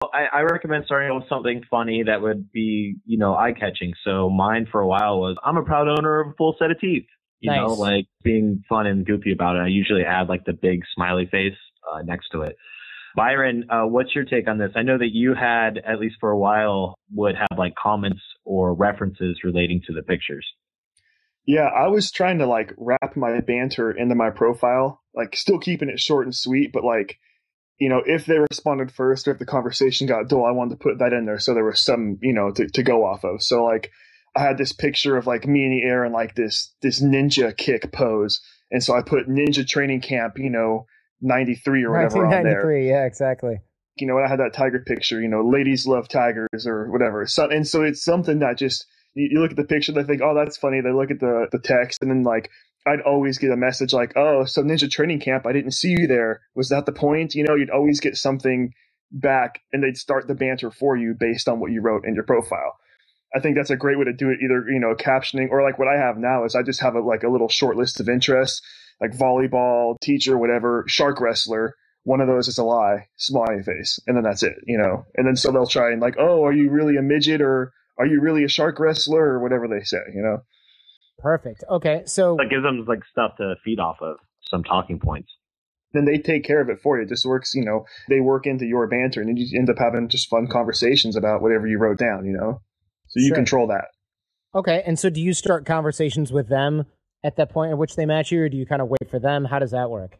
I recommend starting with something funny that would be, eye-catching. So mine for a while was, I'm a proud owner of a full set of teeth. Nice. Like being fun and goofy about it. I usually add like the big smiley face next to it. Byron, what's your take on this? I know that you had, at least for a while, would have like comments or references relating to the pictures. Yeah, I was trying to like wrap my banter into my profile, like still keeping it short and sweet, but like, if they responded first or if the conversation got dull, I wanted to put that in there so there was some, to go off of. So like I had this picture of like me in the air and like this ninja kick pose. And so I put ninja training camp, 93 or whatever on there. 1993, yeah, exactly. And I had that tiger picture, ladies love tigers or whatever. So, and so it's something that just, you look at the picture, they think, oh, that's funny. They look at the text, and then like, I'd always get a message like, oh, so Ninja Training Camp, I didn't see you there. Was that the point? You'd always get something back, and they'd start the banter for you based on what you wrote in your profile. I think that's a great way to do it, either, captioning, or like what I have now is I just have a little short list of interests, like volleyball, teacher, whatever, shark wrestler. One of those is a lie, smiley face, and then that's it, And then so they'll try and like, oh, are you really a midget, or are you really a shark wrestler, or whatever they say, Perfect. Okay, so That gives them like stuff to feed off of, some talking points. Then they take care of it for you. It just works, they work into your banter, and then you end up having just fun conversations about whatever you wrote down, So you Sure. control that. Okay, and so do you start conversations with them at that point at which they match you, or do you kind of wait for them? How does that work?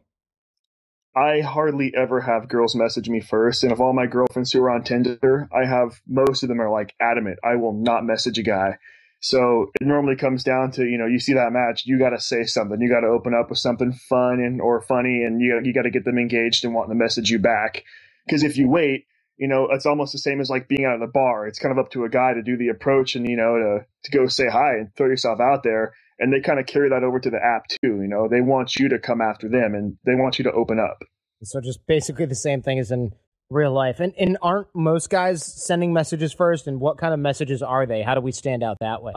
I hardly ever have girls message me first. And of all my girlfriends who are on Tinder, I have most of them are like adamant, I will not message a guy. So it normally comes down to, you see that match, you got to say something. You got to open up with something fun or funny, and you got to get them engaged and wanting to message you back. Because if you wait, it's almost the same as like being out at the bar. It's kind of up to a guy to do the approach and, to go say hi and throw yourself out there. And they kind of carry that over to the app too. They want you to come after them, and they want you to open up. So just basically the same thing as in real life. And aren't most guys sending messages first? And what kind of messages are they? How do we stand out that way?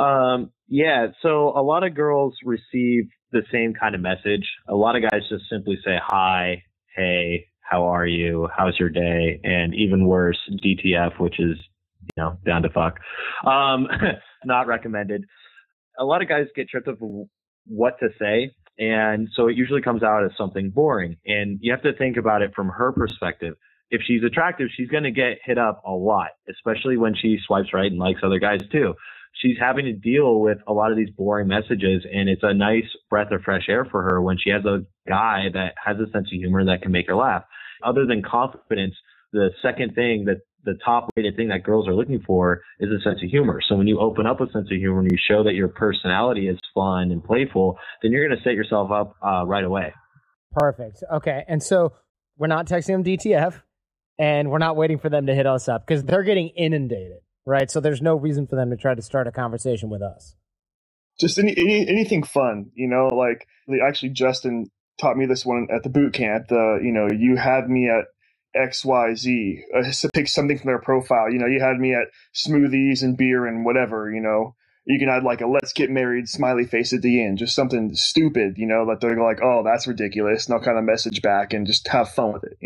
Yeah, so a lot of girls receive the same kind of message. A lot of guys just simply say, hi, hey, how are you? How's your day? And even worse, DTF, which is, down to fuck. Not recommended. A lot of guys get tripped up with what to say. And so it usually comes out as something boring. And you have to think about it from her perspective. If she's attractive, she's going to get hit up a lot, especially when she swipes right and likes other guys too. She's having to deal with a lot of these boring messages, and it's a nice breath of fresh air for her when she has a guy that has a sense of humor that can make her laugh. Other than confidence, the second thing that the top rated thing that girls are looking for is a sense of humor. So when you open up a sense of humor and you show that your personality is fun and playful, then you're going to set yourself up right away. Perfect. Okay. And so we're not texting them DTF, and we're not waiting for them to hit us up because they're getting inundated, right? So there's no reason for them to try to start a conversation with us. Just anything fun, like actually Justin taught me this one at the boot camp. You had me at XYZ, pick something from their profile. You had me at smoothies and beer and whatever, You can add like a let's get married smiley face at the end, just something stupid, that they're like, oh, that's ridiculous. And they'll kind of message back and just have fun with it,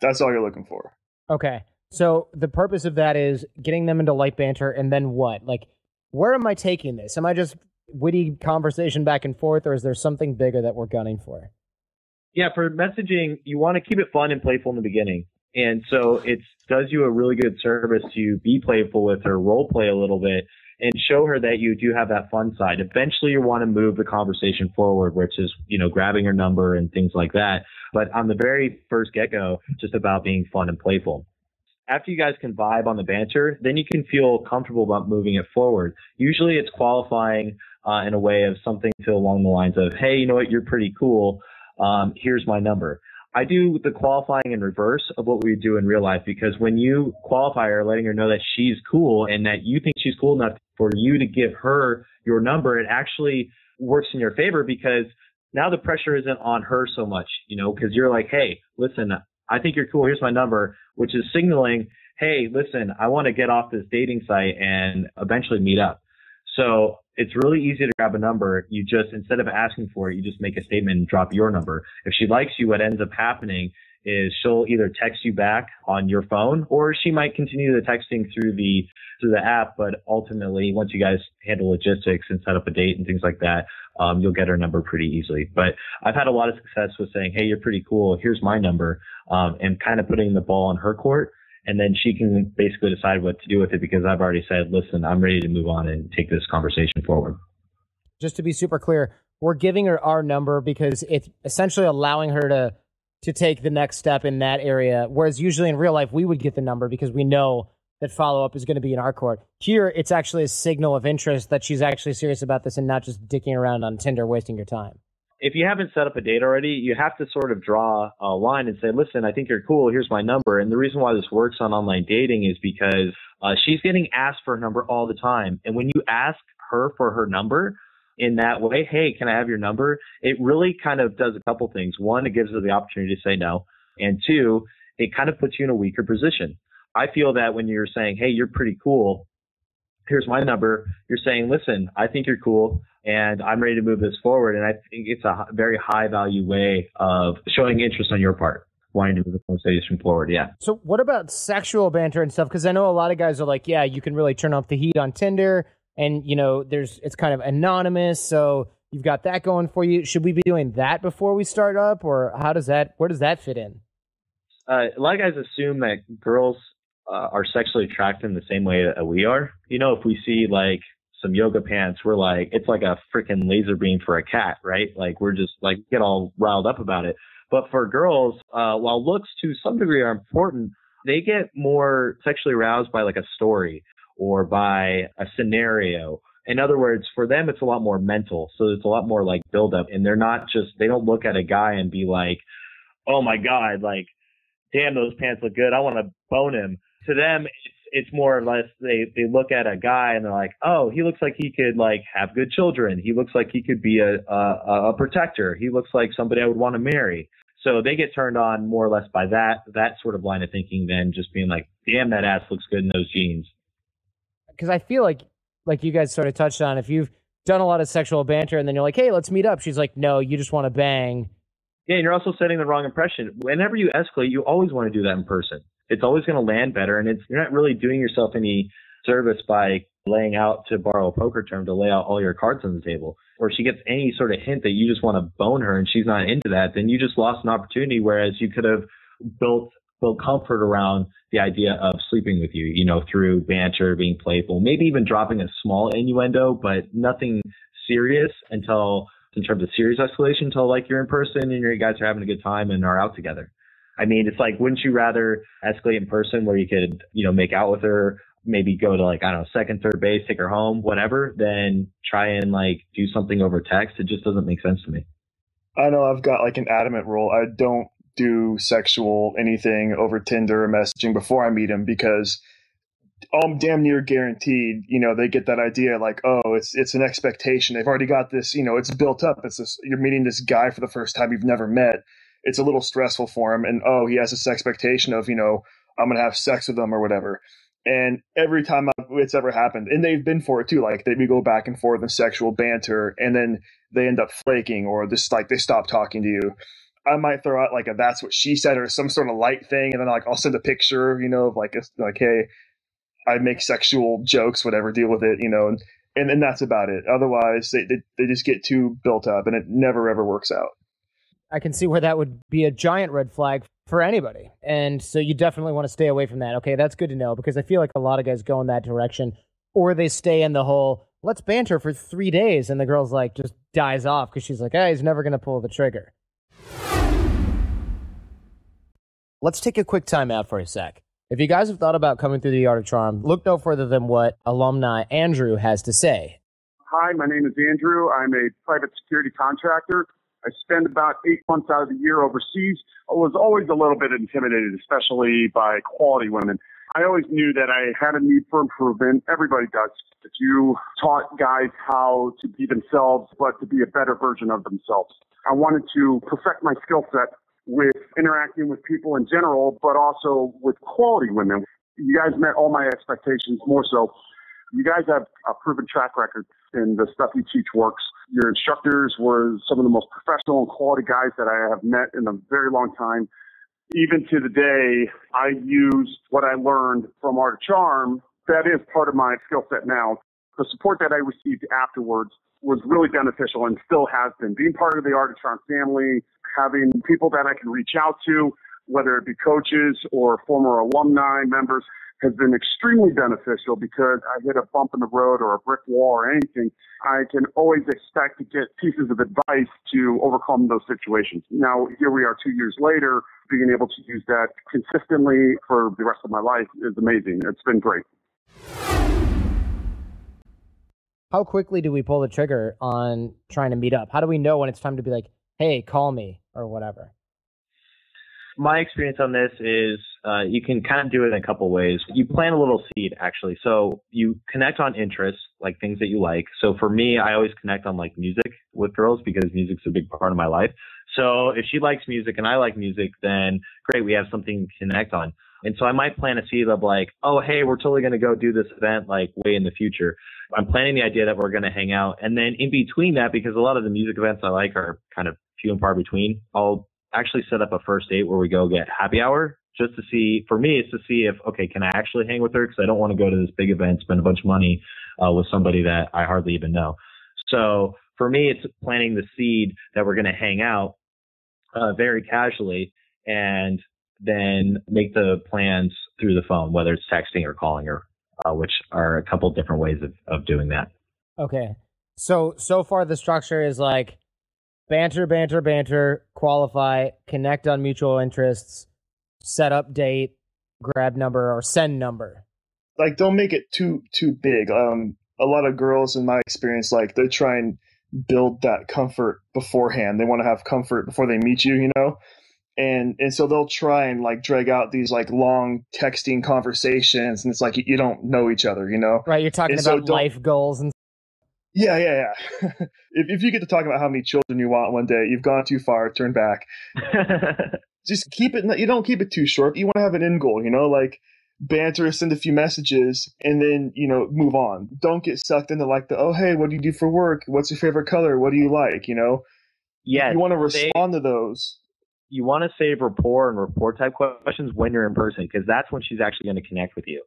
That's all you're looking for. Okay. So the purpose of that is getting them into light banter, and then what? Like, where am I taking this? Am I just witty conversation back and forth, or is there something bigger that we're gunning for? Yeah, for messaging, you want to keep it fun and playful in the beginning. And so it does you a really good service to be playful with her, role play a little bit, and show her that you do have that fun side. Eventually, you want to move the conversation forward, which is, grabbing her number and things like that. But on the very first get-go, just about being fun and playful. After you guys can vibe on the banter, then you can feel comfortable about moving it forward. Usually it's qualifying in a way of something along the lines of, hey, you know what, you're pretty cool. Here's my number. I do the qualifying in reverse of what we do in real life, because when you qualify her, letting her know that she's cool and that you think she's cool enough for you to give her your number, it actually works in your favor, because now the pressure isn't on her so much, because you're like, hey, listen, I think you're cool. Here's my number, which is signaling, hey, listen, I want to get off this dating site and eventually meet up. So it's really easy to grab a number. You just, instead of asking for it, you just make a statement and drop your number. If she likes you, what ends up happening is she'll either text you back on your phone, or she might continue the texting through the app. But ultimately, once you guys handle logistics and set up a date and things like that, you'll get her number pretty easily. But I've had a lot of success with saying, hey, you're pretty cool. Here's my number, and kind of putting the ball in her court. And then she can basically decide what to do with it, because I've already said, listen, I'm ready to move on and take this conversation forward. Just to be super clear, we're giving her our number because it's essentially allowing her to take the next step in that area. Whereas usually in real life, we would get the number because we know that follow-up is going to be in our court. Here, it's actually a signal of interest that she's actually serious about this and not just dicking around on Tinder, wasting your time. If you haven't set up a date already, you have to sort of draw a line and say, listen, I think you're cool. Here's my number. And the reason why this works on online dating is because she's getting asked for her number all the time. And when you ask her for her number in that way, hey, can I have your number? It really kind of does a couple things. One, it gives her the opportunity to say no. And two, it kind of puts you in a weaker position. I feel that when you're saying, hey, you're pretty cool, here's my number, you're saying, listen, I think you're cool, and I'm ready to move this forward. And I think it's a very high value way of showing interest on your part, wanting to move the conversation forward. Yeah. So what about sexual banter and stuff? Because I know a lot of guys are like, yeah, you can really turn off the heat on Tinder, and it's kind of anonymous. So you've got that going for you. Should we be doing that before we start up, or where does that fit in? A lot of guys assume that girls are sexually attracted in the same way that we are. If we see like some yoga pants, we're like, it's like a freaking laser beam for a cat, right? Like we're just like get all riled up about it. But for girls, while looks to some degree are important, they get more sexually aroused by like a story or by a scenario. In other words, for them, it's a lot more mental. So it's a lot more like buildup, and they don't look at a guy and be like, oh my God, like, damn, those pants look good, I want to bone him. To them, it's more or less they look at a guy and they're like, oh, he looks like he could like have good children. He looks like he could be a protector. He looks like somebody I would want to marry. So they get turned on more or less by that sort of line of thinking than just being like, damn, that ass looks good in those jeans. Because I feel like you guys sort of touched on, if you've done a lot of sexual banter and then you're like, hey, let's meet up. She's like, no, you just want to bang. Yeah, and you're also setting the wrong impression. Whenever you escalate, you always want to do that in person. It's always going to land better, and you're not really doing yourself any service by laying out, to borrow a poker term, to lay out all your cards on the table. Or if she gets any sort of hint that you just want to bone her and she's not into that, then you just lost an opportunity, whereas you could have built comfort around the idea of sleeping with you, through banter, being playful, maybe even dropping a small innuendo, but nothing serious in terms of serious escalation, until like you're in person and you guys are having a good time and are out together. I mean, it's like, wouldn't you rather escalate in person where you could, make out with her, maybe go to like, I don't know, second, third base, take her home, whatever, than try and like do something over text? It just doesn't make sense to me. I know I've got like an adamant rule. I don't do sexual anything over Tinder or messaging before I meet him, because I'm damn near guaranteed, they get that idea like, oh, it's an expectation. They've already got this, it's built up. You're meeting this guy for the first time you've never met. It's a little stressful for him. And, oh, he has this expectation of, I'm going to have sex with him or whatever. And every time it's ever happened, and they've been for it too, like we go back and forth in sexual banter, and then they end up flaking, or just like they stop talking to you. I might throw out like a "that's what she said" or some sort of light thing, and then like I'll send a picture, of like hey, I make sexual jokes, whatever, deal with it, and then that's about it. Otherwise, they just get too built up, and it never ever works out. I can see where that would be a giant red flag for anybody. And so you definitely want to stay away from that. Okay, that's good to know, because I feel like a lot of guys go in that direction, or they stay in the whole, let's banter for 3 days, and the girl's like just dies off because she's like, hey, he's never going to pull the trigger. Let's take a quick time out for a sec. If you guys have thought about coming through the Art of Charm, look no further than what alumni Andrew has to say. Hi, my name is Andrew. I'm a private security contractor. I spend about 8 months out of the year overseas. I was always a little bit intimidated, especially by quality women. I always knew that I had a need for improvement. Everybody does. That you taught guys how to be themselves, but to be a better version of themselves. I wanted to perfect my skill set with interacting with people in general, but also with quality women. You guys met all my expectations, more so. You guys have a proven track record, and the stuff you teach works. Your instructors were some of the most professional and quality guys that I have met in a very long time. Even to the day, I use what I learned from Art of Charm. That is part of my skill set now. The support that I received afterwards was really beneficial and still has been. Being part of the Art of Charm family, having people that I can reach out to, whether it be coaches or former alumni members, has been extremely beneficial because I hit a bump in the road or a brick wall or anything. I can always expect to get pieces of advice to overcome those situations. Now, here we are 2 years later, being able to use that consistently for the rest of my life is amazing. It's been great. How quickly do we pull the trigger on trying to meet up? How do we know when it's time to be like, hey, call me or whatever? My experience on this is you can kind of do it in a couple ways. You plant a little seed, actually. So you connect on interests, like things that you like. So for me, I always connect on like music with girls because music's a big part of my life. So if she likes music and I like music, then great, we have something to connect on. And so I might plant a seed of like, oh, hey, we're totally going to go do this event like way in the future. I'm planning the idea that we're going to hang out. And then in between that, because a lot of the music events I like are kind of few and far between, I'll actually set up a first date where we go get happy hour just to see, for me, it's to see if, okay, can I actually hang with her? Because I don't want to go to this big event, spend a bunch of money with somebody that I hardly even know. So for me, it's planting the seed that we're going to hang out very casually and then make the plans through the phone, whether it's texting or calling her, which are a couple different ways of doing that. Okay. So far the structure is like banter, qualify, connect on mutual interests, set up date, grab number, or send number. Like, don't make it too big. A lot of girls, in my experience, like they try and build that comfort beforehand. They want to have comfort before they meet you, you know? And so they'll try and like drag out these like long texting conversations, and it's like you don't know each other, you know? Right, you're talking about life goals and Yeah. If you get to talk about how many children you want one day, you've gone too far, turn back. Just keep it, you don't keep it too short. You want to have an end goal, you know, like banter, send a few messages, and then, you know, move on. Don't get sucked into like the, oh, hey, what do you do for work? What's your favorite color? What do you like? You know? Yes. You want to respond to those. You want to save rapport and rapport type questions when you're in person, because that's when she's actually going to connect with you.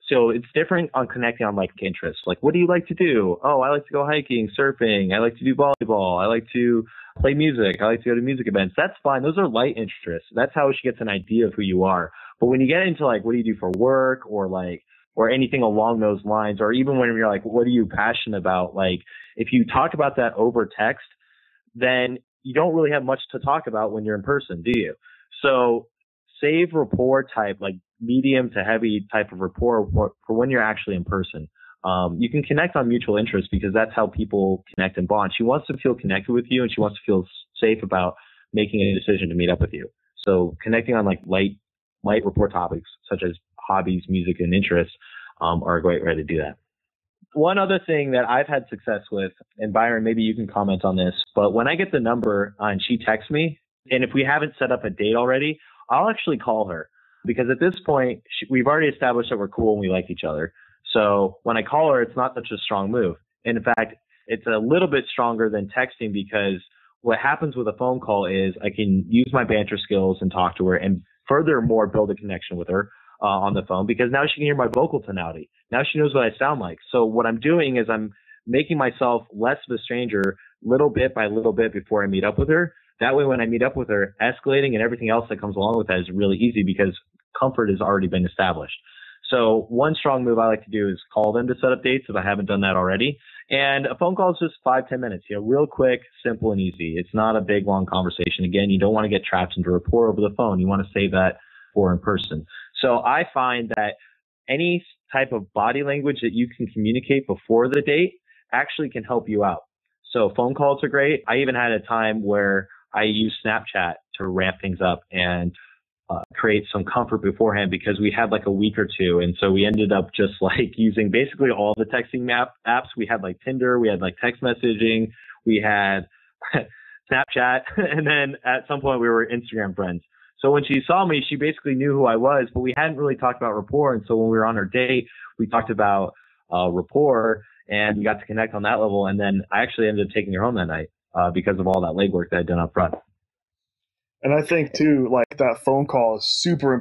So it's different on connecting on like interests. Like, what do you like to do? Oh, I like to go hiking, surfing. I like to do volleyball. I like to play music. I like to go to music events. That's fine. Those are light interests. That's how she gets an idea of who you are. But when you get into like, what do you do for work or anything along those lines, or even when you're like, what are you passionate about? Like, if you talk about that over text, then you don't really have much to talk about when you're in person, do you? So save rapport type, like medium to heavy type of rapport for when you're actually in person. You can connect on mutual interests because that's how people connect and bond. She wants to feel connected with you and she wants to feel safe about making a decision to meet up with you. So connecting on like light rapport topics such as hobbies, music, and interests are a great way to do that. One other thing that I've had success with, and Byron, maybe you can comment on this, but when I get the number and she texts me, and if we haven't set up a date already, I'll actually call her because at this point, we've already established that we're cool and we like each other. So when I call her, it's not such a strong move. And in fact, it's a little bit stronger than texting because what happens with a phone call is I can use my banter skills and talk to her and furthermore build a connection with her on the phone because now she can hear my vocal tonality. Now she knows what I sound like. So what I'm doing is I'm making myself less of a stranger little bit by little bit before I meet up with her. That way, when I meet up with her, escalating and everything else that comes along with that is really easy because comfort has already been established. So one strong move I like to do is call them to set up dates if I haven't done that already. And a phone call is just 5-10 minutes, real quick, simple and easy. It's not a big, long conversation. Again, you don't want to get trapped into rapport over the phone. You want to save that for in person. So I find that any type of body language that you can communicate before the date actually can help you out. So phone calls are great. I even had a time where I used Snapchat to ramp things up and create some comfort beforehand because we had like a week or two. And so we ended up just like using basically all the texting apps. We had like Tinder, we had like text messaging, we had Snapchat, and then at some point we were Instagram friends. So when she saw me, she basically knew who I was, but we hadn't really talked about rapport. And so when we were on our date, we talked about rapport and we got to connect on that level. And then I actually ended up taking her home that night because of all that legwork that I'd done up front. And I think too, like that phone call is super